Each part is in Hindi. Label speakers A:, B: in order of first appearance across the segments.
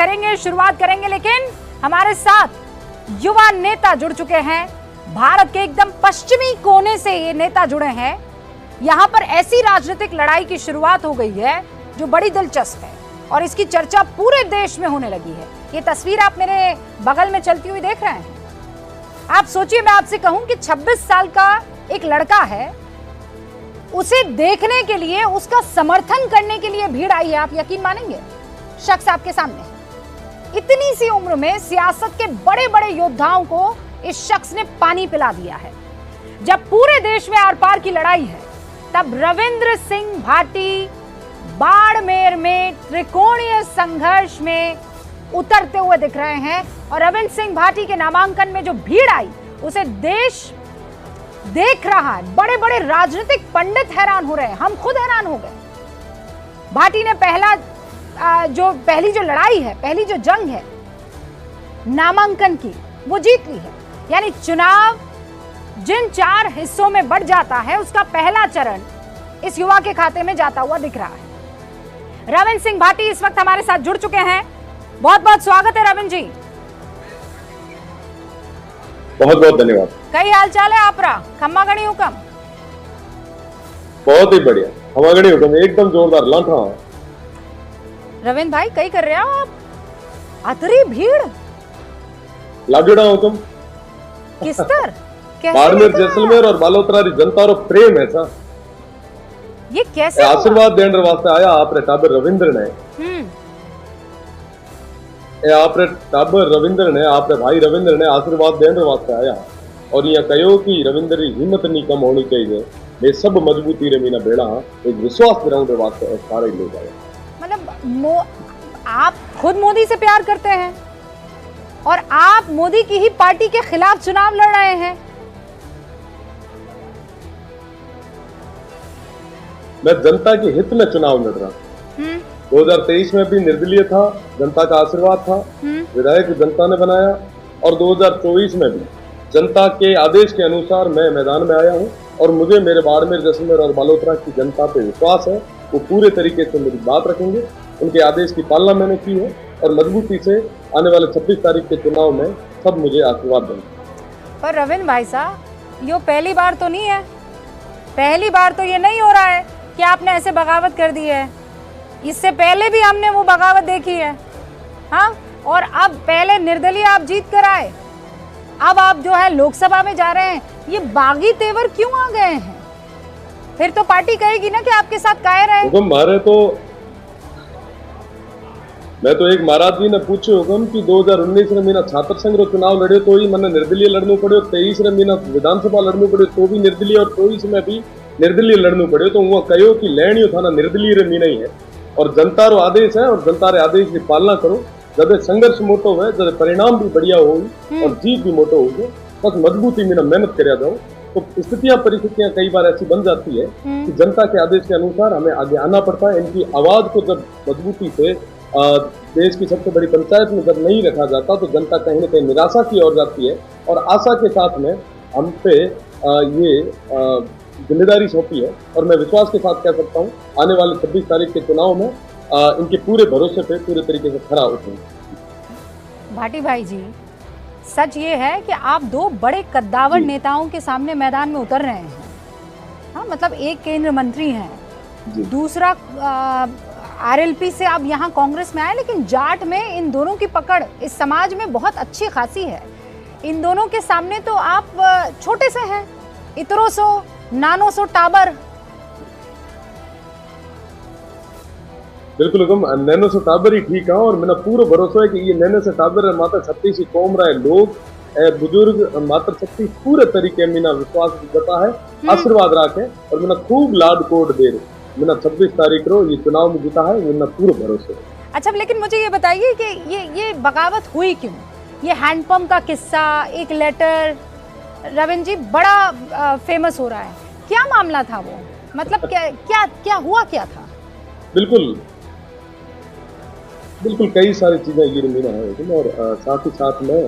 A: करेंगे, शुरुआत करेंगे, लेकिन हमारे साथ युवा नेता जुड़ चुके हैं। भारत के एकदम पश्चिमी कोने से ये नेता जुड़े हैं। यहाँ पर ऐसी राजनीतिक लड़ाई की शुरुआत हो गई है जो बड़ी दिलचस्प है और इसकी चर्चा पूरे देश में होने लगी है। ये तस्वीर आप मेरे बगल में चलती हुई देख रहे हैं। आप सोचिए, मैं आपसे कहूं कि 26 साल का एक लड़का है, उसे देखने के लिए, उसका समर्थन करने के लिए भीड़ आई है। आप यकीन मानेंगे? शख्स आपके सामने है। इतनी सी उम्र में सियासत के बड़े बड़े योद्धाओं को इस शख्स ने पानी पिला दिया है। जब पूरे देश में आर पार की लड़ाई है, तब रविंद्र सिंह भाटी बाड़मेर में त्रिकोणीय संघर्ष में उतरते हुए दिख रहे हैं। और रविंद्र सिंह भाटी के नामांकन में जो भीड़ आई, उसे देश देख रहा है। बड़े बड़े राजनीतिक पंडित हैरान हो रहे हैं, हम खुद हैरान हो गए। भाटी ने पहली जो लड़ाई है, पहली जो जंग है नामांकन की, वो जीत ली है। यानी चुनाव जिन 4 हिस्सों में बढ़ जाता है, उसका पहला चरण इस युवा के खाते में जाता हुआ दिख रहा है। रविंद्र सिंह भाटी इस वक्त हमारे साथ जुड़ चुके हैं। बहुत बहुत स्वागत है रविंद्र जी।
B: बहुत बहुत धन्यवाद।
A: कई हाल चाल है आपरा? खम्मा गणी हुकम?
B: बहुत ही बढ़िया, खम्मा गणी हुकम एकदम जोरदार लाठा।
A: रविंद्र भाई, कई कर रहे हो आप? अतरी भीड़
B: लाडूड़ा हुकम
A: किस तरह?
B: बाड़मेर, जैसलमेर और बालोतरा री जनता रो प्रेम है सा।
A: ये कैसे
B: आशीर्वाद देने वास्ते आया आपरे टाबर रविंद्र ने। आपरे टाबर रविंद्र ने, आपरे भाई रविंद्र ने आशीर्वाद देने वास्ते आया और यह कहो कि रविंद्र की हिम्मत नहीं कम होनी चाहिए। ये सब मजबूती रे मीना बेड़ा एक विश्वास दिलाने वास्ते सारे लोग आए।
A: मतलब आप खुद मोदी से प्यार करते हैं और आप मोदी की ही पार्टी के खिलाफ चुनाव लड़ रहे हैं।
B: मैं जनता के हित में चुनाव लड़ रहा हूं। 2023 में भी निर्दलीय था, जनता का आशीर्वाद था, विधायक जनता ने बनाया। और 2024 में भी जनता के आदेश के अनुसार मैं मैदान में आया हूं और मुझे मेरे बाड़मेर, जैसलमेर और बालोतरा की जनता पे विश्वास है। वो पूरे तरीके से मेरी बात रखेंगे। उनके आदेश की पालना मैंने की है और मजबूती से आने वाले 26 तारीख के चुनाव में सब मुझे आशीर्वाद देंगे।
A: पर रविंद्र भाई साहब, ये पहली बार तो नहीं है, पहली बार तो ये नहीं हो रहा है कि आपने ऐसे बगावत कर दी है। इससे पहले भी हमने वो बगावत देखी है। हाँ, और अब पहले निर्दलीय आप जीत कर आए, अब आप जो है लोकसभा में जा रहे हैं। ये बागी तेवर क्यों आ गए हैं? फिर तो पार्टी कहेगी ना कि आपके साथ कायर है।
B: हुक्म मारे तो मैं तो एक महाराज जी ने पूछे हुक्म कि 2019 में मीना छात्र संघ रो चुनाव लड़े तो ही मैंने निर्दलीय लड़ना पड़े, 23 में मीना विधानसभा लड़ना पड़े तो भी निर्दलीय, और 24 में भी निर्दलीय लड़ना पड़े। तो वो कहो कि लैणियो था ना निर्दलीय रे मीना ही है और जनता रो आदेश है और जनता रे आदेश की पालना करो। जब संघर्ष मोटो है, जब परिणाम भी बढ़िया हो और जीत भी मोटो हो, बस मजबूती मीना मेहनत कर जाओ। तो स्थितियां, परिस्थितियां कई बार ऐसी बन जाती है कि जनता के आदेश के अनुसार हमें आगे आना पड़ता है। इनकी आवाज को जब मजबूती से देश की सबसे बड़ी पंचायत में जब नहीं रखा जाता तो जनता कहीं न कहीं निराशा की ओर जाती है और आशा के साथ में हम पे ये जिम्मेदारी सौंपी है। और मैं विश्वास के साथ कह सकता हूँ आने वाले 26 तारीख के चुनाव में इनके पूरे भरोसे पे पूरे तरीके से खरा उतरेंगे।
A: भाटी भाई जी, सच ये है कि आप 2 बड़े कद्दावर नेताओं के सामने मैदान में उतर रहे हैं। हाँ, मतलब एक केंद्र मंत्री हैं, दूसरा आरएलपी से आप यहाँ कांग्रेस में आए, लेकिन जाट में इन दोनों की पकड़ इस समाज में बहुत अच्छी खासी है। इन दोनों के सामने तो आप छोटे से हैं, इतरो सो नानो सो टाबर।
B: बिल्कुल हुक्म, नैनो से टाबर ही ठीक है और मेरा पूरा भरोसा है कि ये नैनो से टाबर माता शक्ति से कौम रहा है लोग बुजुर्ग माता शक्ति पूरे तरीके मीना विश्वास जता है, आशीर्वाद रखे और मेरा खूब लाड कोड दे रहे। मेरा 26 तारीख को ये चुनाव में जीता है, मेरा पूरा भरोसा है।
A: अच्छा, लेकिन मुझे ये बताइए कि ये बगावत हुई क्यों? ये हैंडपंप का किस्सा, एक लेटर रविंद्र जी बड़ा फेमस हो रहा है। क्या मामला था वो? मतलब क्या हुआ, क्या था?
B: बिल्कुल कई सारी चीजें ये मीना है और साथ ही साथ में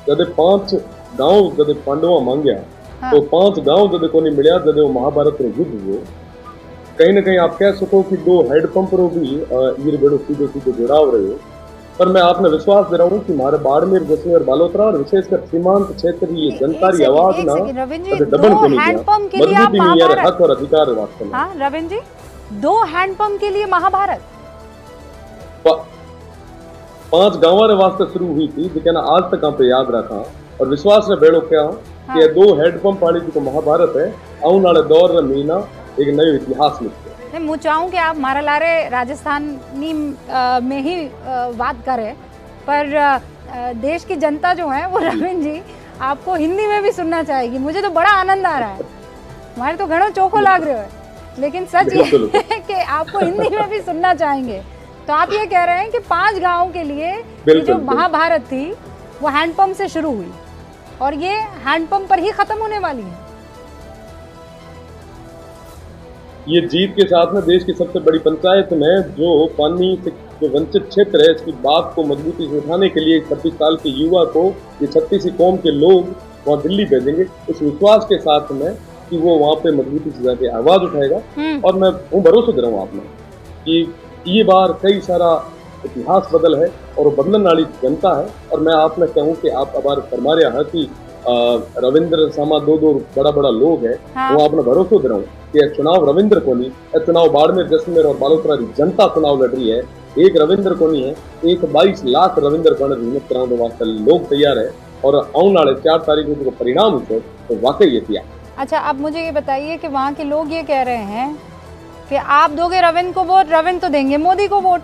B: जब 5 गांव जब पांडवा मांगया तो 5 गांव जब को नहीं मिला जब वो महाभारत रो युद्ध हुआ कहीं ना कहीं आप कह सको कि दो हैंडपंप रो भी ये बड़ो सीधे सीधे जुड़ाव रहे हो। पर मैं आपने विश्वास दे रहा हूँ कि हमारे बाड़मेर, जैसलमेर, बालोतरा और विशेषकर सीमांत क्षेत्र की ये जनता की आवाज ना
A: रविंद्र जी,
B: दबन को
A: 2
B: नहीं
A: हैंडपंप के लिए आप
B: मजबूती नहीं है,
A: महाभारत,
B: हक और अधिकार है वास्तव में।
A: हाँ रविंद्र जी, 2 हैंडपंप के लिए महाभारत
B: 5 गांव रे वास्ते शुरू हुई थी, जो आज तक आप याद रखा और विश्वास ने बेड़ो क्या
A: हाँ।
B: कि 2 हैंडपंप वाली जो महाभारत है आने वाले दौर रे महीना एक नयो इतिहास लिखे।
A: मैं चाहूँ कि आप मारा लारे राजस्थानी में ही बात करें, पर देश की जनता जो है वो रविंद्र जी आपको हिंदी में भी सुनना चाहेगी। मुझे तो बड़ा आनंद आ रहा है, हमारे तो घणो चोखो लाग रहे हो, लेकिन सच ये है कि आपको हिंदी में भी सुनना चाहेंगे। तो आप ये कह रहे हैं कि 5 गाँव के लिए ये जो महाभारत थी वो हैंडपंप से शुरू हुई और ये हैंडपंप पर ही खत्म होने वाली है।
B: ये जीत के साथ में देश की सबसे बड़ी पंचायत में जो पानी से जो वंचित क्षेत्र है, इसकी बात को मजबूती से उठाने के लिए 26 साल के युवा को ये 36 कौम के लोग वहाँ दिल्ली भेजेंगे, इस विश्वास के साथ में कि वो वहाँ पे मजबूती से जाके आवाज उठाएगा। और मैं भरोसा दे रहा हूँ आपने कि ये बार कई सारा इतिहास बदल है और वो बदलन वाली जनता है। और मैं आपने कहूँ कि आप अबार फरमा रहा है कि रविंद्र सामा 2 बड़ा बड़ा लोग है, हाँ। वो आपने भरोसा दे रहा हूँ कि चुनाव रविंद्र को नहीं, चुनाव बाड़मेर, जैसलमेर और बालोतरा की जनता चुनाव लड़ रही है। एक रविंद्र को नहीं है, एक 22 लाख रविंद्र को हिम्मत कराने वास्ते लोग तैयार है और आने वाले 4 तारीख को परिणाम उसे तो वाकई ये किया।
A: अच्छा, अब मुझे ये बताइए कि वहाँ के लोग ये कह रहे हैं कि आप दोगे रविंद्र को वोट, रविंद्र तो देंगे मोदी को वोट।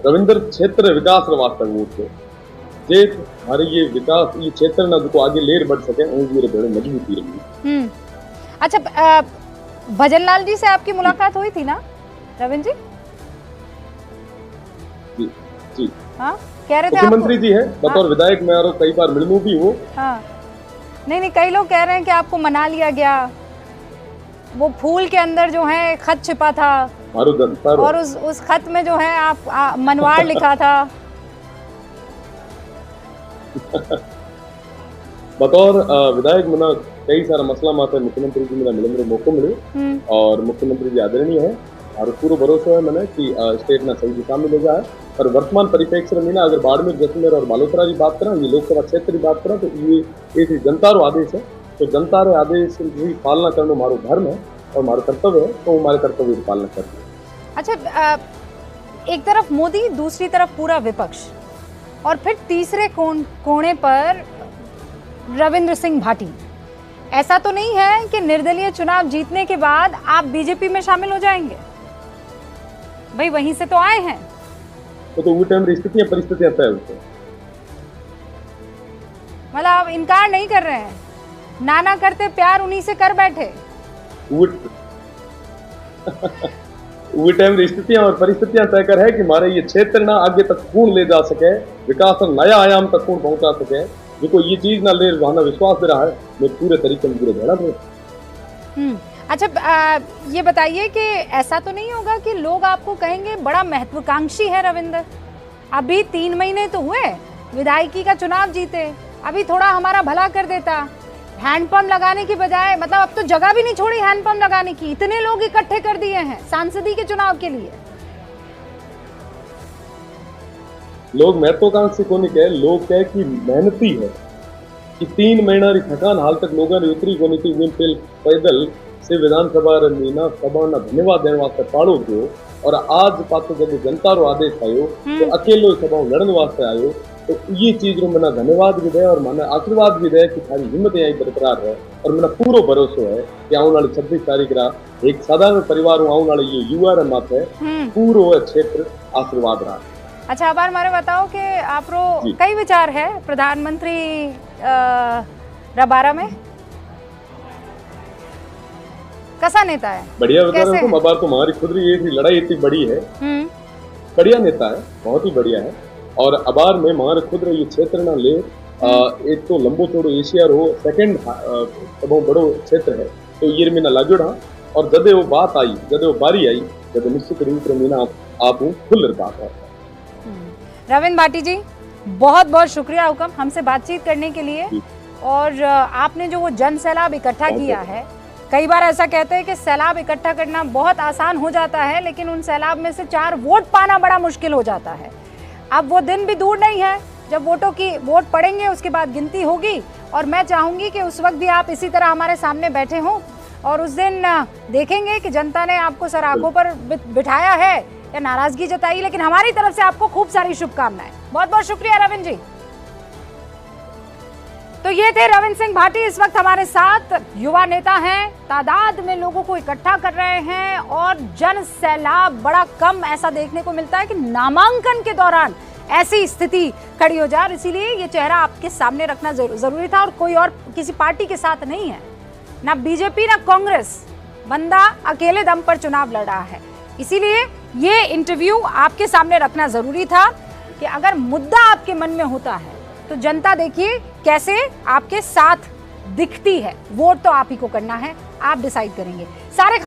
B: रविंद्र क्षेत्र विकास वास्ते वोट है, जे हमारे ये विकास ये क्षेत्र ना जो आगे लेर बढ़ सके उनकी बड़ी मजबूती रही।
A: अच्छा, भजनलाल जी से आपकी मुलाकात हुई थी ना रविंद्र
B: जी? जी
A: हाँ, कह रहे थे
B: मुख्यमंत्री जी है बतौर विधायक, मैं और कई बार मिलूं भी वो।
A: हाँ, नहीं, कई लोग कह रहे हैं कि आपको मना लिया गया, वो फूल के अंदर जो है खत छिपा था और उस खत में जो है आप मनवाड़ लिखा था। बतौर
B: विधायक मना कई सारा मसला माते मुख्यमंत्री जी मेरा मिलने मौका मिले और मुख्यमंत्री जी आदरणीय है और पूरा भरोसा है मैंने कि स्टेट ना सही दिशा में ले जाए। और वर्तमान परिप्रेक्ष्य में ना अगर बाड़मेर, जैसलमेर और बालोतरा की बात करें, ये लोकसभा क्षेत्र की बात करें, तो ये एक जनता रो आदेश है, तो जनता रे आदेश की पालना करना हमारो धर्म है और हमारा कर्तव्य है, तो हमारे कर्तव्य की पालना करते हैं।
A: अच्छा, एक तरफ मोदी, दूसरी तरफ पूरा विपक्ष और फिर तीसरे कोने पर रविंद्र सिंह भाटी। ऐसा तो नहीं है कि निर्दलीय चुनाव जीतने के बाद आप बीजेपी में शामिल हो जाएंगे? भाई वहीं से तो आए हैं।
B: तो वो टाइम परिस्थितियां तय होती हैं,
A: मतलब आप इनकार नहीं कर रहे हैं, नाना करते प्यार उन्हीं से कर बैठे।
B: वो टाइम स्थितियां और परिस्थितियां तय कर है कि हमारे ये क्षेत्र ना आगे तक कौन ले जा सके, विकास और नया आयाम तक कौन पहुंचा सके, जो को ये चीज ना ले रहना विश्वास दे रहा है, मैं पूरे तरीके में पूरे भेड़ा दूं।
A: अच्छा, ये बताइए कि ऐसा तो नहीं होगा कि लोग आपको कहेंगे बड़ा महत्वाकांक्षी है रविंद्र, अभी 3 महीने तो हुए विधायकी का चुनाव जीते, अभी थोड़ा हमारा भला कर देता, हैंडपंप लगाने की बजाय, मतलब अब तो जगह भी नहीं छोड़ी हैंडपंप लगाने की, इतने लोग इकट्ठे कर दिए हैं सांसदी के चुनाव के लिए।
B: लोग महत्वाकांक्षी को नहीं कहे, लोग कहे कि मेहनती है कि 3 महीना री थकान हाल तक लोगों ने उतरी को नहीं थी, पैदल से विधानसभा मीना सभा ना धन्यवाद देने वास्ते पाड़ो थियो और आज पाछो जब जनता रो आदेश आयो तो अकेलो सभा लड़ने वास्ते आयो, तो ये चीज रो मना धन्यवाद भी दे और मना आशीर्वाद भी दे कि थारी हिम्मत यही बरकरार है। और मना पूरा भरोसा है कि आने वाली 26 तारीख रा एक साधारण परिवार आने वाले ये युवा रे माथे पूरो क्षेत्र आशीर्वाद रहा।
A: अच्छा, अब हमारे बताओ कि आप रो कई विचार है प्रधानमंत्री रबारा में, कैसा नेता है?
B: बढ़िया बता रहा हूँ, अबार तो हमारी खुद ये लड़ाई इतनी बड़ी है, बढ़िया नेता है, बहुत ही बढ़िया है। और अबार में हमारे खुद ये क्षेत्र ना ले, एक तो लंबो चौड़ो एशिया रो सेकंड बहुत बड़ो क्षेत्र है, तो ये मीना लागो रहा। और जदे वो बात आई, जदे वो बारी आई, जदे निश्चित रूप से मीना आप खुल बात है।
A: रविंद्र भाटी जी, बहुत बहुत शुक्रिया हुक्म हमसे बातचीत करने के लिए। और आपने जो वो जन सैलाब इकट्ठा किया है, कई बार ऐसा कहते हैं कि सैलाब इकट्ठा करना बहुत आसान हो जाता है, लेकिन उन सैलाब में से 4 वोट पाना बड़ा मुश्किल हो जाता है। अब वो दिन भी दूर नहीं है जब वोट पड़ेंगे, उसके बाद गिनती होगी, और मैं चाहूंगी कि उस वक्त भी आप इसी तरह हमारे सामने बैठे हों और उस दिन देखेंगे कि जनता ने आपको सर आंखों पर बिठाया है या नाराजगी जताई। लेकिन हमारी तरफ से आपको खूब सारी शुभकामनाएं। बहुत बहुत शुक्रिया रविंद्र जी। तो ये थे रविंद्र सिंह भाटी, इस वक्त हमारे साथ युवा नेता हैं, तादाद में लोगों को इकट्ठा कर रहे हैं और जन सैलाब बड़ा कम ऐसा देखने को मिलता है कि नामांकन के दौरान ऐसी स्थिति खड़ी हो जाए। इसीलिए ये चेहरा आपके सामने रखना जरूरी था, और कोई और किसी पार्टी के साथ नहीं है, ना बीजेपी ना कांग्रेस, बंदा अकेले दम पर चुनाव लड़ रहा है। इसीलिए ये इंटरव्यू आपके सामने रखना जरूरी था कि अगर मुद्दा आपके मन में होता है तो जनता देखिए कैसे आपके साथ दिखती है। वोट तो आप ही को करना है, आप डिसाइड करेंगे। सारे